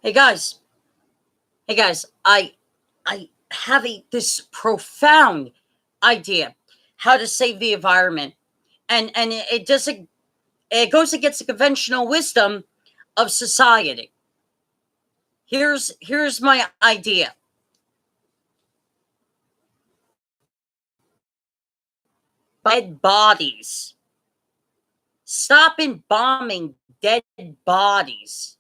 Hey guys, hey guys, I have this profound idea how to save the environment, and it doesn't it goes against the conventional wisdom of society. Here's my idea: dead bodies. Stop embalming dead bodies.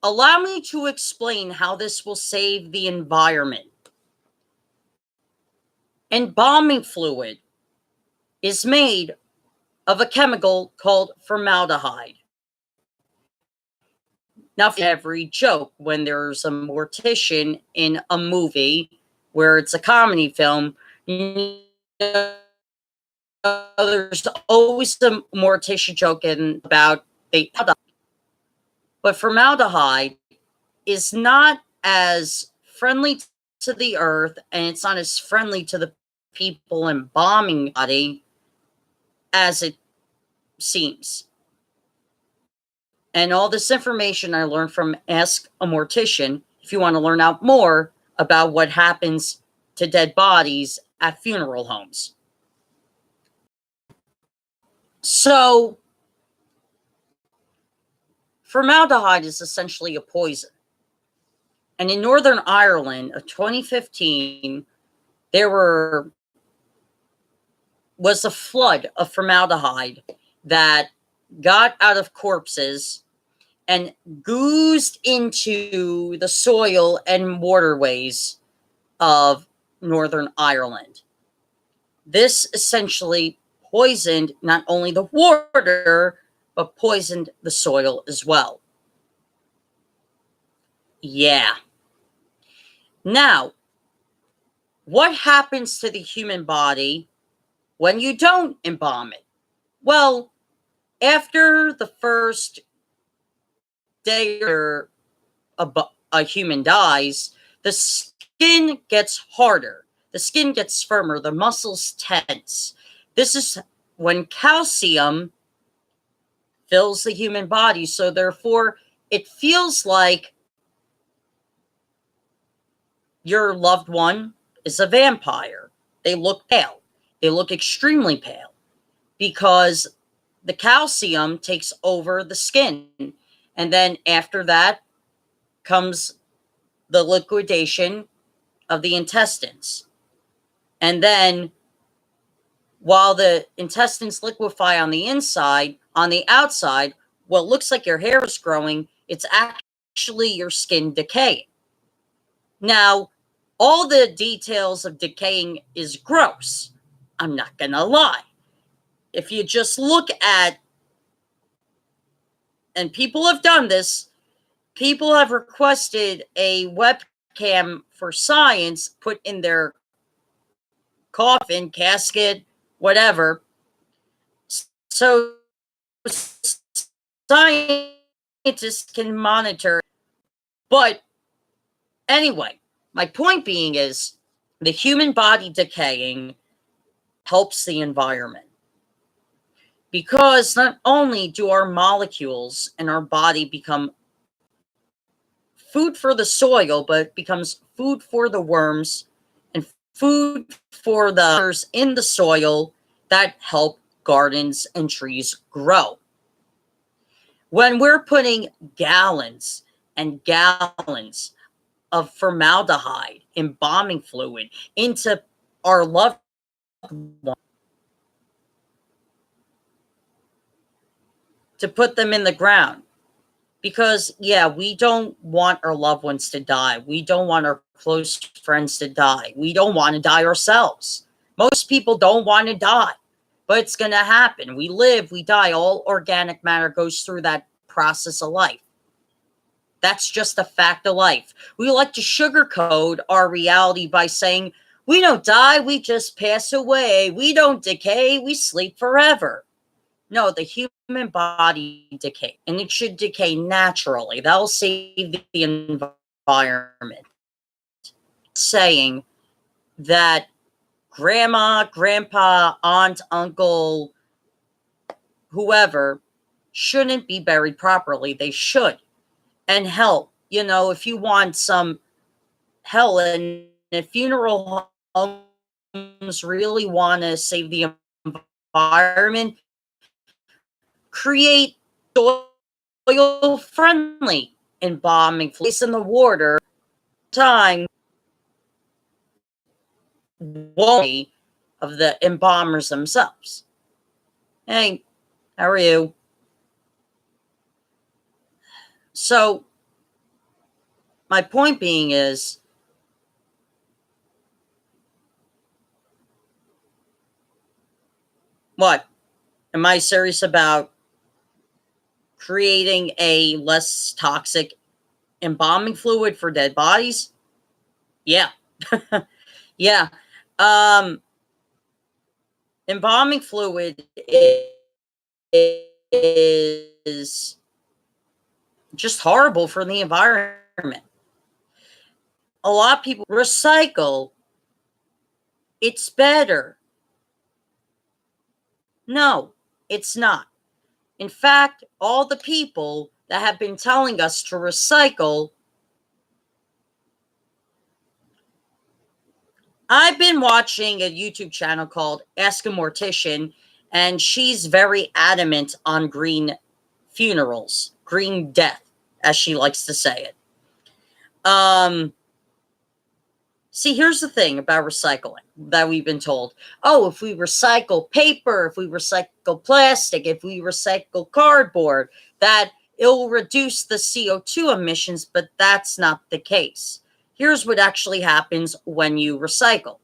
Allow me to explain how this will save the environment. Embalming fluid is made of a chemical called formaldehyde. Now, for every joke, when there's a mortician in a movie where it's a comedy film, there's always a mortician joking about they. But formaldehyde is not as friendly to the earth, and it's not as friendly to the people embalming body as it seems. And all this information I learned from Ask a Mortician. If you want to learn out more about what happens to dead bodies at funeral homes. So, formaldehyde is essentially a poison. And in Northern Ireland of 2015, there was a flood of formaldehyde that got out of corpses and oozed into the soil and waterways of Northern Ireland. This essentially poisoned not only the water, but poisoned the soil as well. Yeah. Now, what happens to the human body when you don't embalm it? Well, after the first day or a human dies, the skin gets harder, the skin gets firmer, the muscles tense. This is when calcium fills the human body, so therefore it feels like your loved one is a vampire. They look pale. They look extremely pale because the calcium takes over the skin. And then after that comes the liquidation of the intestines. And then while the intestines liquefy on the inside, on the outside, what looks like your hair is growing, it's actually your skin decaying. Now, all the details of decaying is gross. I'm not going to lie. If you just look at, and people have done this, people have requested a webcam for science put in their coffin, casket, whatever. So scientists can monitor. But anyway, my point being is the human body decaying helps the environment. Because not only do our molecules in our body become food for the soil, but it becomes food for the worms and food for the in the soil that help gardens and trees grow. When we're putting gallons and gallons of formaldehyde, embalming fluid into our loved ones to put them in the ground, because yeah, we don't want our loved ones to die, we don't want our close friends to die, we don't want to die ourselves. Most people don't want to die, but it's going to happen. We live, we die. All organic matter goes through that process of life. That's just a fact of life. We like to sugarcoat our reality by saying we don't die, we just pass away, we don't decay, we sleep forever. No, the human body decay, and it should decay naturally. That'll save the environment. Saying that grandma, grandpa, aunt, uncle, whoever shouldn't be buried properly. They should. And hell, you know, if you want some hell, and if funeral homes really want to save the environment, create soil friendly embalming fluids in the water time of the embalmers themselves. Hey, how are you? So my point being is, what? Am I serious about creating a less toxic embalming fluid for dead bodies? Yeah. Yeah. Um, embalming fluid is just horrible for the environment. A lot of people recycle. It's better. No, it's not. In fact, all the people that have been telling us to recycle, I've been watching a YouTube channel called Ask a Mortician, and she's very adamant on green funerals, green death, as she likes to say it. See, here's the thing about recycling that we've been told. Oh, if we recycle paper, if we recycle plastic, if we recycle cardboard, that it will reduce the CO2 emissions, but that's not the case. Here's what actually happens when you recycle.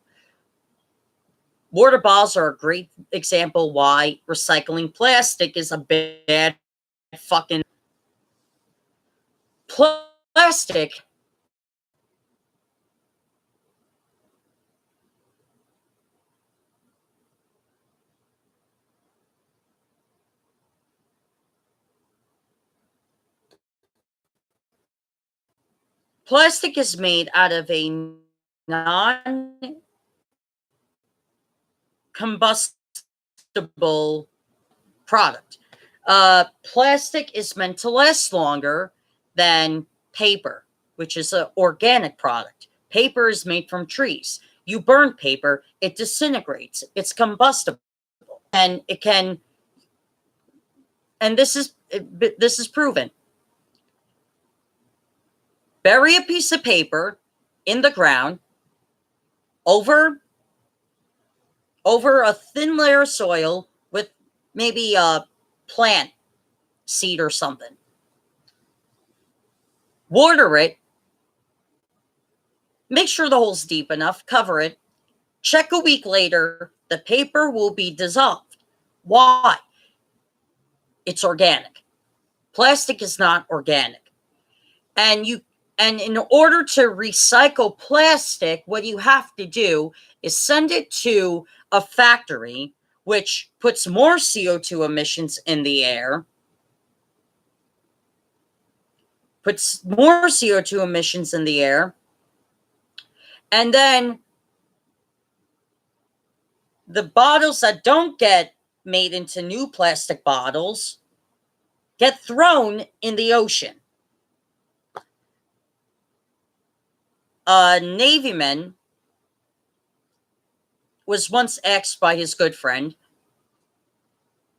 Water bottles are a great example why recycling plastic is a bad fucking plastic. Plastic is made out of a non combustible product. Plastic is meant to last longer than paper, which is an organic product. Paper is made from trees. You burn paper, it disintegrates. It's combustible, and it can. And this is proven. Bury a piece of paper in the ground over a thin layer of soil with maybe a plant seed or something. Water it. Make sure the hole's deep enough. Cover it. Check a week later. The paper will be dissolved. Why? It's organic. Plastic is not organic. And in order to recycle plastic, what you have to do is send it to a factory, which puts more CO2 emissions in the air, and then the bottles that don't get made into new plastic bottles get thrown in the ocean. A Navyman was once asked by his good friend,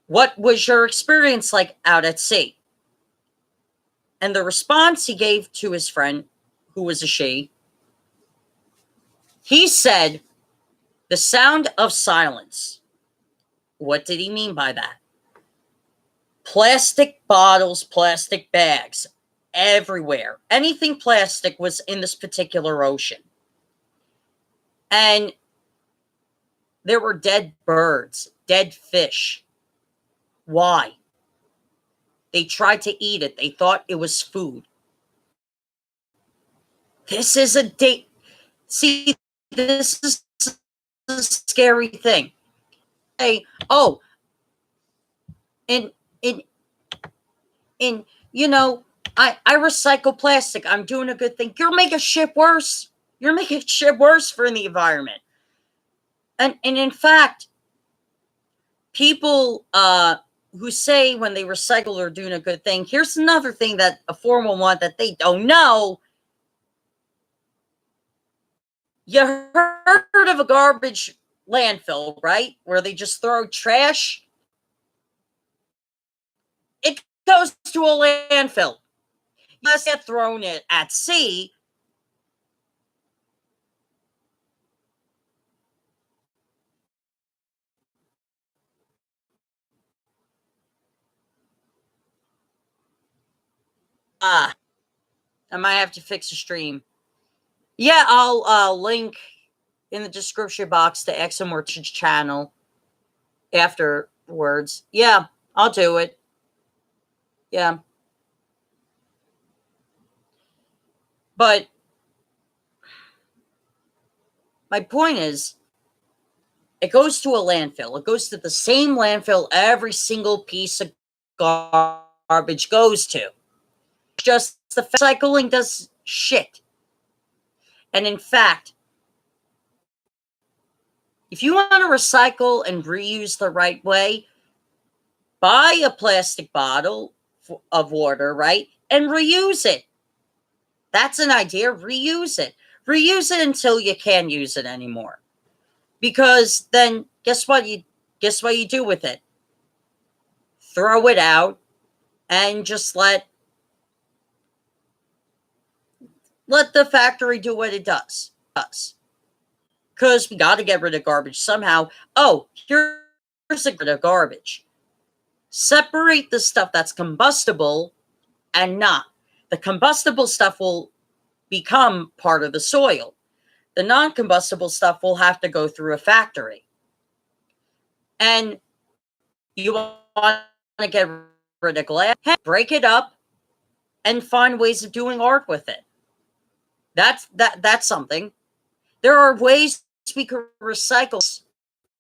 "What was your experience like out at sea?" And the response he gave to his friend, who was a she, he said, "The sound of silence." What did he mean by that? Plastic bottles, plastic bags, everywhere. Anything plastic was in this particular ocean. And there were dead birds, dead fish. Why? They tried to eat it. They thought it was food. This is a date. See, this is a scary thing. Hey, oh, in in in you know, I recycle plastic. I'm doing a good thing. You're making shit worse. You're making shit worse for the environment. And in fact, people who say when they recycle are doing a good thing. Here's another thing that a 411 that they don't know. You heard of a garbage landfill, right? Where they just throw trash. It goes to a landfill. You must get thrown it at sea. I might have to fix the stream. Yeah, I'll link in the description box to XMOrchard's channel afterwards. Yeah, I'll do it. Yeah. But my point is, it goes to a landfill. It goes to the same landfill every single piece of garbage goes to. Just the recycling does shit. And in fact, if you want to recycle and reuse the right way, buy a plastic bottle of water, right? And reuse it. That's an idea. Reuse it. Reuse it until you can't use it anymore. Because then guess what you do with it? Throw it out and just let the factory do what it does. Because we got to get rid of garbage somehow. Oh, here's a bit of garbage. Separate the stuff that's combustible and not. The combustible stuff will become part of the soil. The non-combustible stuff will have to go through a factory. And you want to get rid of glass, break it up, and find ways of doing art with it. That's something. There are ways we could recycle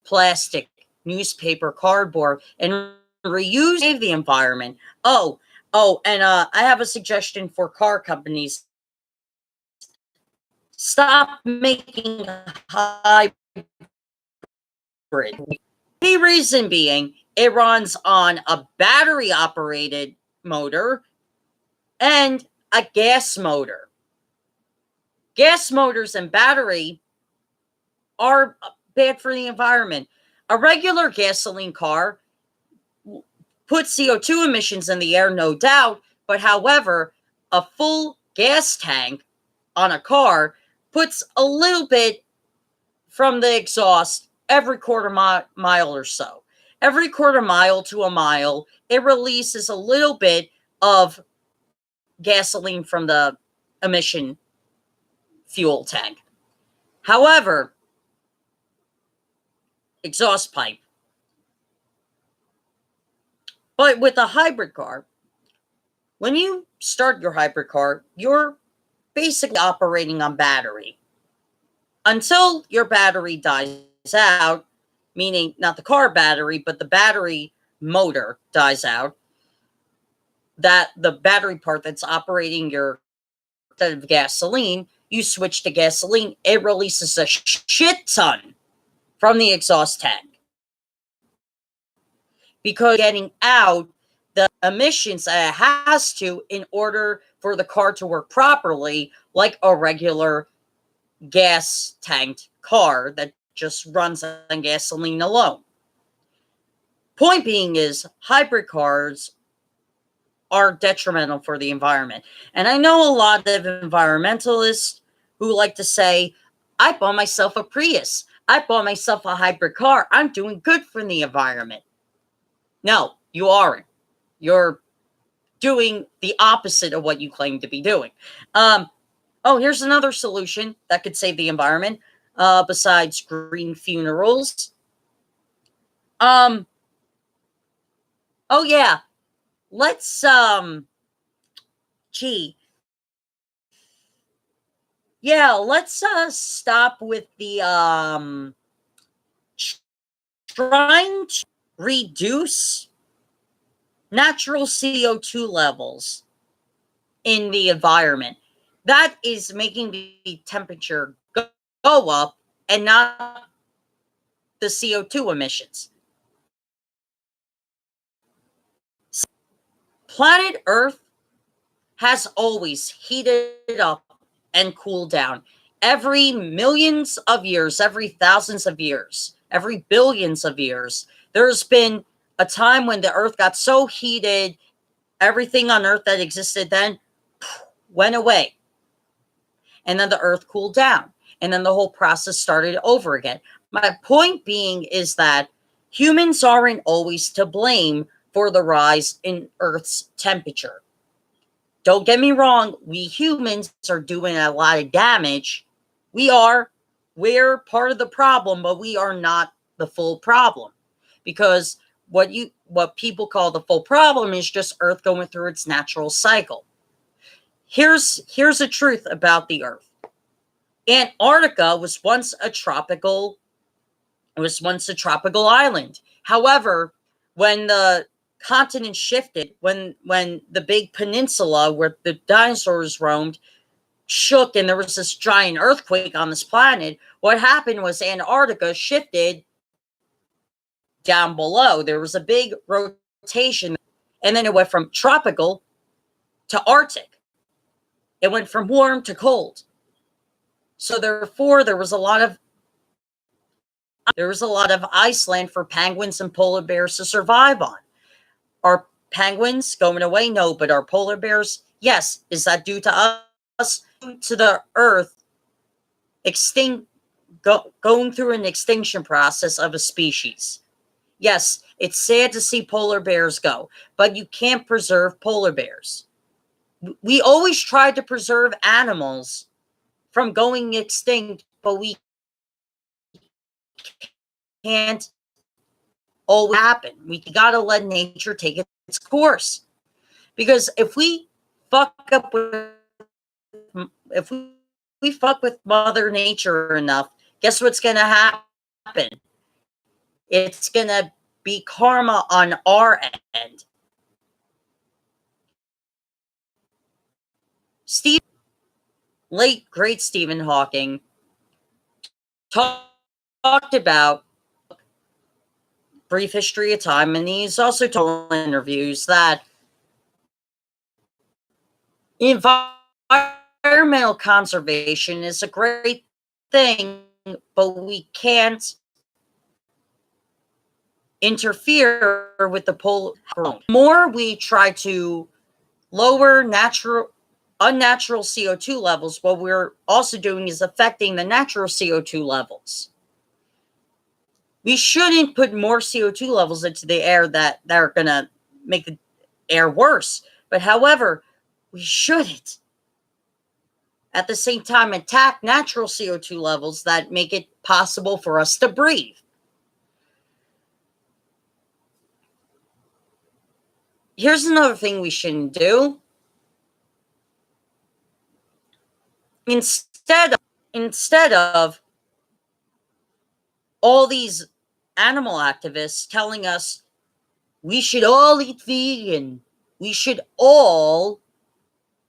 plastic, newspaper, cardboard, and reuse the environment. And I have a suggestion for car companies. Stop making hybrid. The reason being, it runs on a battery-operated motor and a gas motor. Gas motors and battery are bad for the environment. A regular gasoline car puts CO2 emissions in the air, no doubt, but however, a full gas tank on a car puts a little bit from the exhaust every quarter mile or so. Every quarter mile to a mile, it releases a little bit of gasoline from the emission fuel tank. However, exhaust pipe. But with a hybrid car, when you start your hybrid car, you're basically operating on battery. Until your battery dies out, meaning not the car battery, but the battery motor dies out, that the battery part that's operating your, instead of gasoline, you switch to gasoline, it releases a shit ton from the exhaust tank. Because getting out the emissions that it has to in order for the car to work properly, like a regular gas tanked car that just runs on gasoline alone. Point being is, hybrid cars are detrimental for the environment. And I know a lot of environmentalists who like to say, I bought myself a Prius. I bought myself a hybrid car. I'm doing good for the environment. No, you aren't. You're doing the opposite of what you claim to be doing. Here's another solution that could save the environment, besides green funerals. Let's, let's stop with the trying to reduce natural CO2 levels in the environment. That is making the temperature go up and not the CO2 emissions. Planet Earth has always heated up and cooled down. Every millions of years, every thousands of years, every billions of years, there's been a time when the Earth got so heated, everything on Earth that existed then went away. And then the Earth cooled down. And then the whole process started over again. My point being is that humans aren't always to blame for the rise in Earth's temperature. Don't get me wrong, we humans are doing a lot of damage. We're part of the problem, but we are not the full problem. Because what people call the full problem is just Earth going through its natural cycle. Here's the truth about the Earth. Antarctica was once a tropical island. However, when the continent shifted, when the big peninsula where the dinosaurs roamed shook and there was this giant earthquake on this planet, what happened was Antarctica shifted down below. There was a big rotation, and then it went from tropical to Arctic. It went from warm to cold. So therefore, there was a lot of iceland for penguins and polar bears to survive on. Are penguins going away? No, but are polar bears? Yes. Is that due to us? Due to the Earth going through an extinction process of a species. Yes, it's sad to see polar bears go, but you can't preserve polar bears. We always try to preserve animals from going extinct, but we can't always happen. We gotta let nature take its course. Because if we fuck with Mother Nature enough, guess what's gonna happen? It's gonna be karma on our end. Late great Stephen Hawking talked about Brief History of Time, and he's also told in interviews that environmental conservation is a great thing, but we can't interfere with the polar. The more we try to lower unnatural CO2 levels, what we're also doing is affecting the natural CO2 levels. We shouldn't put more CO2 levels into the air that are going to make the air worse. But however, we shouldn't at the same time attack natural CO2 levels that make it possible for us to breathe. Here's another thing we shouldn't do. Instead of all these animal activists telling us we should all eat vegan, we should all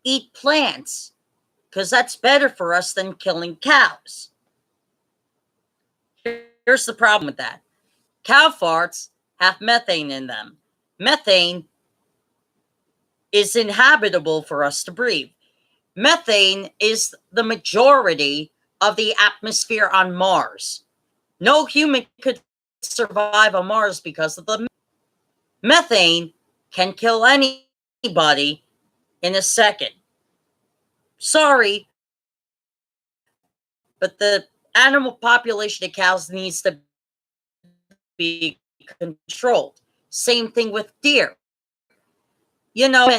eat plants, because that's better for us than killing cows. Here's the problem with that. Cow farts have methane in them. Methane is inhabitable for us to breathe. Methane is the majority of the atmosphere on Mars. No human could survive on Mars because of the methane can kill anybody in a second. Sorry, but the animal population of cows needs to be controlled. Same thing with deer. Animal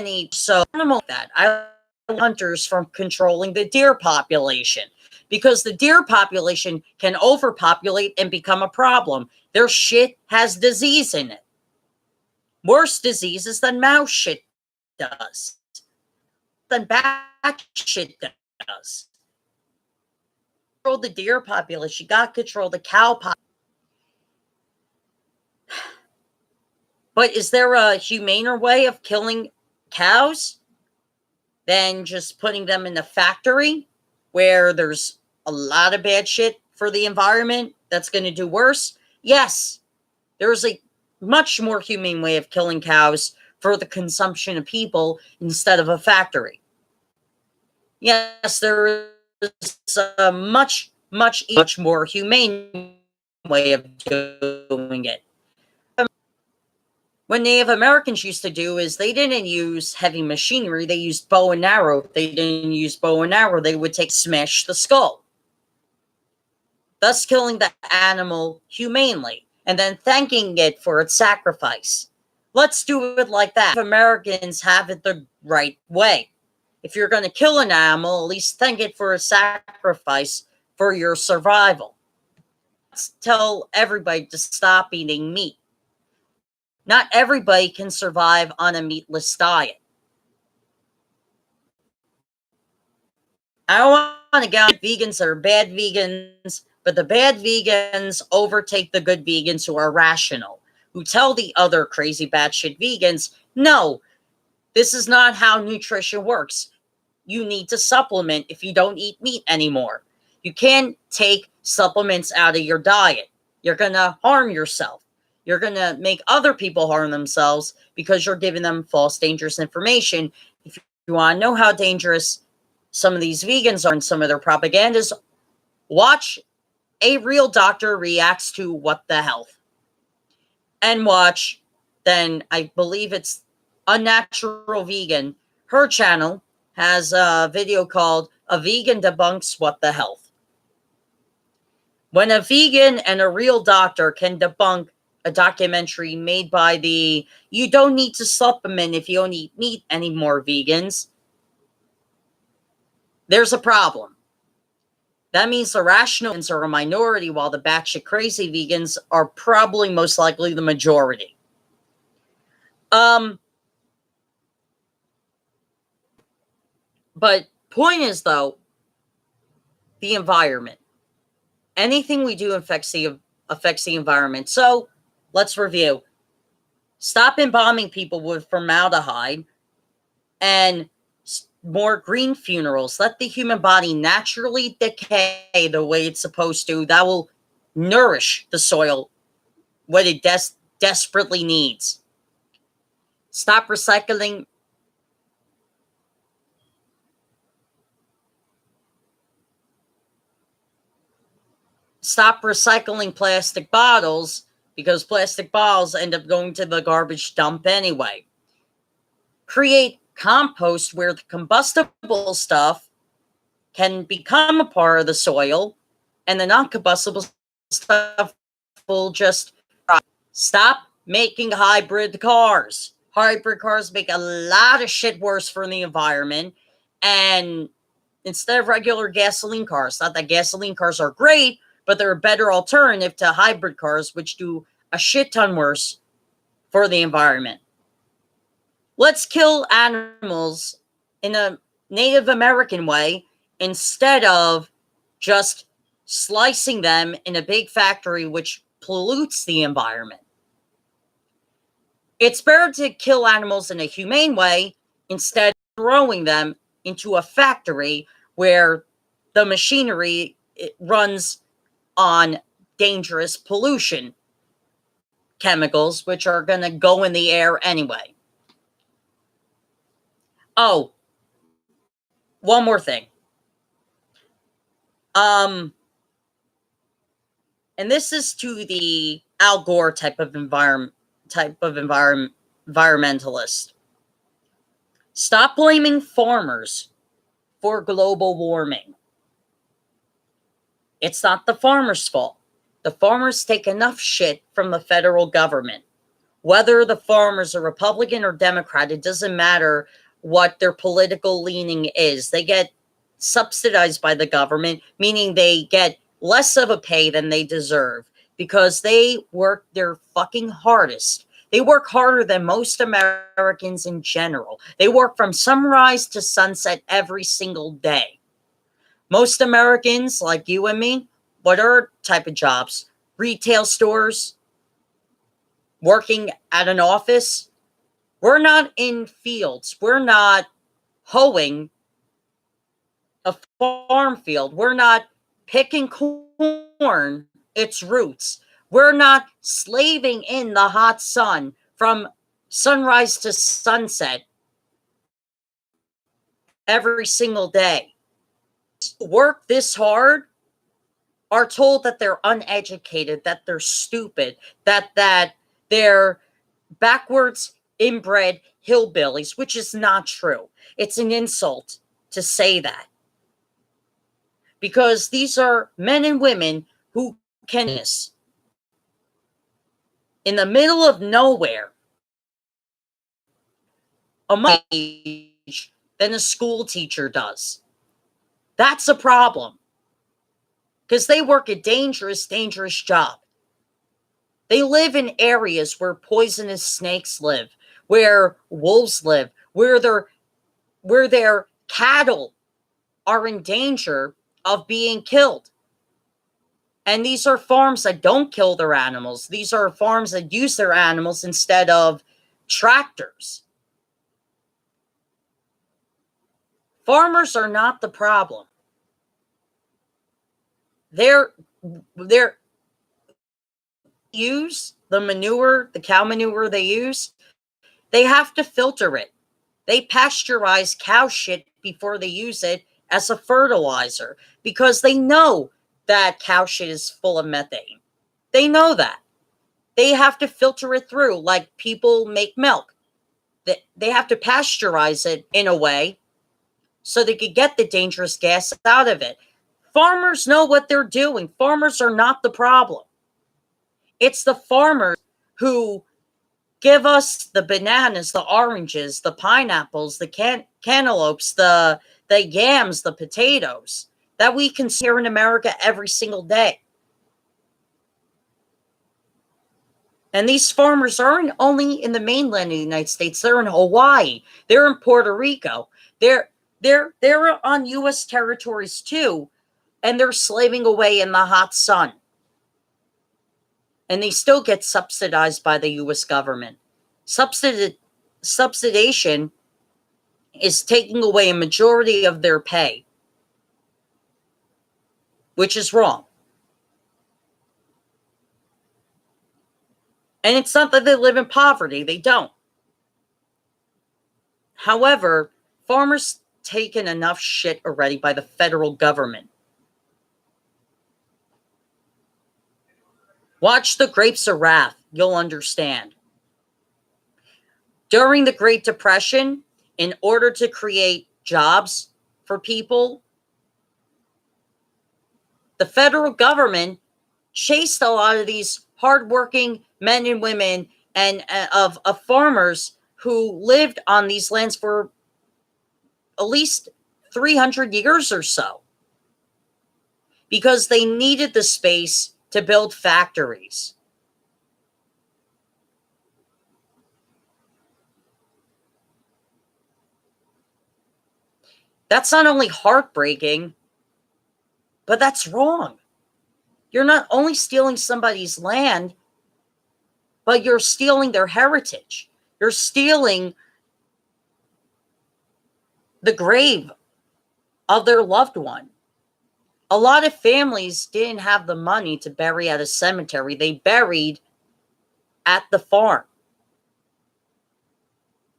that I hunters from controlling the deer population, because the deer population can overpopulate and become a problem. Their shit has disease in it. Worse diseases than mouse shit does. Than bat shit does. Control the deer population. You got to control the cow population. But is there a humaner way of killing cows than just putting them in a factory where there's a lot of bad shit for the environment that's going to do worse? Yes, there's a much more humane way of killing cows for the consumption of people instead of a factory. Yes, there is a much more humane way of doing it. What Native Americans used to do is they didn't use heavy machinery. They used bow and arrow. If they didn't use bow and arrow, they would smash the skull, thus killing the animal humanely and then thanking it for its sacrifice. Let's do it like that. If Americans have it the right way. If you're going to kill an animal, at least thank it for a sacrifice for your survival. Let's tell everybody to stop eating meat. Not everybody can survive on a meatless diet. I don't want to get vegans that are bad vegans, but the bad vegans overtake the good vegans who are rational, who tell the other crazy batshit vegans, no, this is not how nutrition works. You need to supplement if you don't eat meat anymore. You can't take supplements out of your diet. You're going to harm yourself. You're going to make other people harm themselves because you're giving them false, dangerous information. If you want to know how dangerous some of these vegans are and some of their propagandas, watch A Real Doctor Reacts to What the Health. And watch, then I believe it's Unnatural Vegan. Her channel has a video called A Vegan Debunks What the Health. When a vegan and a real doctor can debunk a documentary made by the "you don't need to supplement if you don't eat meat anymore" vegans, there's a problem. That means the rational vegans are a minority while the batshit crazy vegans are probably most likely the majority. But point is, though, the environment. Anything we do affects the environment. So let's review. Stop embalming people with formaldehyde and more green funerals. Let the human body naturally decay the way it's supposed to. That will nourish the soil, what it desperately needs. Stop recycling. Stop recycling plastic bottles, because plastic bottles end up going to the garbage dump anyway. Create compost where the combustible stuff can become a part of the soil and the non-combustible stuff will just stop making hybrid cars. Hybrid cars make a lot of shit worse for the environment. And instead of regular gasoline cars, not that gasoline cars are great, but they're a better alternative to hybrid cars, which do a shit ton worse for the environment. Let's kill animals in a Native American way instead of just slicing them in a big factory which pollutes the environment. It's better to kill animals in a humane way instead of throwing them into a factory where the machinery runs on dangerous pollution chemicals, which are going to go in the air anyway. Oh, one more thing. And this is to the Al Gore type of environmentalist. Stop blaming farmers for global warming. It's not the farmers' fault. The farmers take enough shit from the federal government. Whether the farmers are Republican or Democrat, it doesn't matter what their political leaning is. They get subsidized by the government, meaning they get less of a pay than they deserve because they work their fucking hardest. They work harder than most Americans in general. They work from sunrise to sunset every single day. Most Americans, like you and me, what are type of jobs? Retail stores, working at an office. We're not in fields. We're not hoeing a farm field. We're not picking corn, its roots. We're not slaving in the hot sun from sunrise to sunset every single day, work this hard, are told that they're uneducated, that they're stupid, that they're backwards inbred hillbillies, which is not true. It's an insult to say that. Because these are men and women who can this in the middle of nowhere a age than a school teacher does. That's a problem. Because they work a dangerous, dangerous job. They live in areas where poisonous snakes live, where wolves live, where their cattle are in danger of being killed. And these are farms that don't kill their animals. These are farms that use their animals instead of tractors. Farmers are not the problem. They're use the manure, the cow manure they use, they have to filter it. They pasteurize cow shit before they use it as a fertilizer because they know that cow shit is full of methane. They know that. They have to filter it through like people make milk. They have to pasteurize it in a way so they could get the dangerous gas out of it. Farmers know what they're doing. Farmers are not the problem. It's the farmers who give us the bananas, the oranges, the pineapples, the cantaloupes, the yams, the potatoes that we can see here in America every single day. And these farmers aren't only in the mainland of the United States. They're in Hawaii. They're in Puerto Rico. They're on U.S. territories too, and they're slaving away in the hot sun. And they still get subsidized by the U.S. government. Subsidization is taking away a majority of their pay, which is wrong. And it's not that they live in poverty. They don't. However, farmers taken enough shit already by the federal government. Watch The Grapes of Wrath. You'll understand. During the Great Depression, in order to create jobs for people, the federal government chased a lot of these hardworking men and women and of farmers who lived on these lands for at least 300 years or so because they needed the space to build factories. That's not only heartbreaking, but that's wrong. You're not only stealing somebody's land, but you're stealing their heritage. You're stealing the grave of their loved one. A lot of families didn't have the money to bury at a cemetery. They buried at the farm.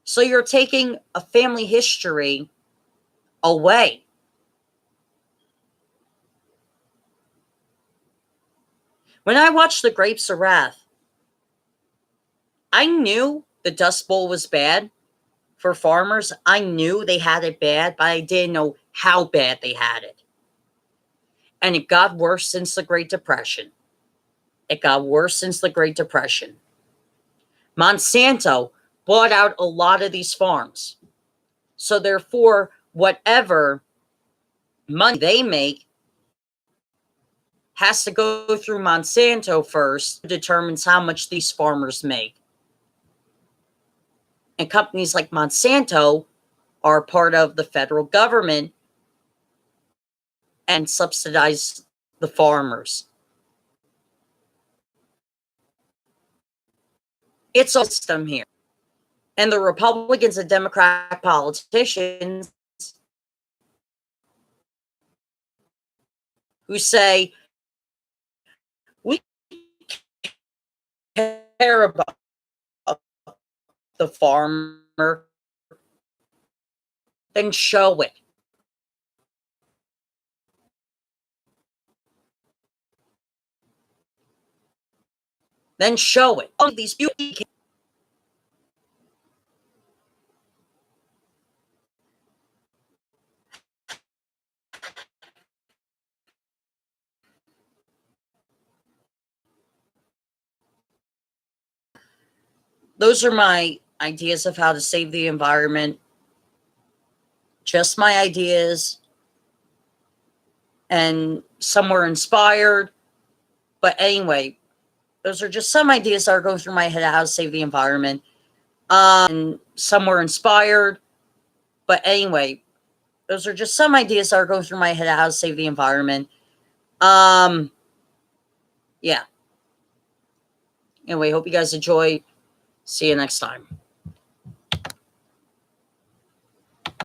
So you're taking a family history away. When I watched The Grapes of Wrath, I knew the Dust Bowl was bad for farmers. I knew they had it bad, but I didn't know how bad they had it. And it got worse since the Great Depression. It got worse since the Great Depression. Monsanto bought out a lot of these farms. So therefore, whatever money they make has to go through Monsanto first, determines how much these farmers make. And companies like Monsanto are part of the federal government and subsidize the farmers. It's a system here. And the Republicans and Democratic politicians who say, we care about the farmer, then show it. Then show it. Oh, these people. Those are my ideas of how to save the environment. Just my ideas. And some were inspired. But anyway, those are just some ideas that are going through my head of how to save the environment. And some were inspired. But anyway, those are just some ideas that are going through my head of how to save the environment. Yeah. Anyway, hope you guys enjoy. See you next time.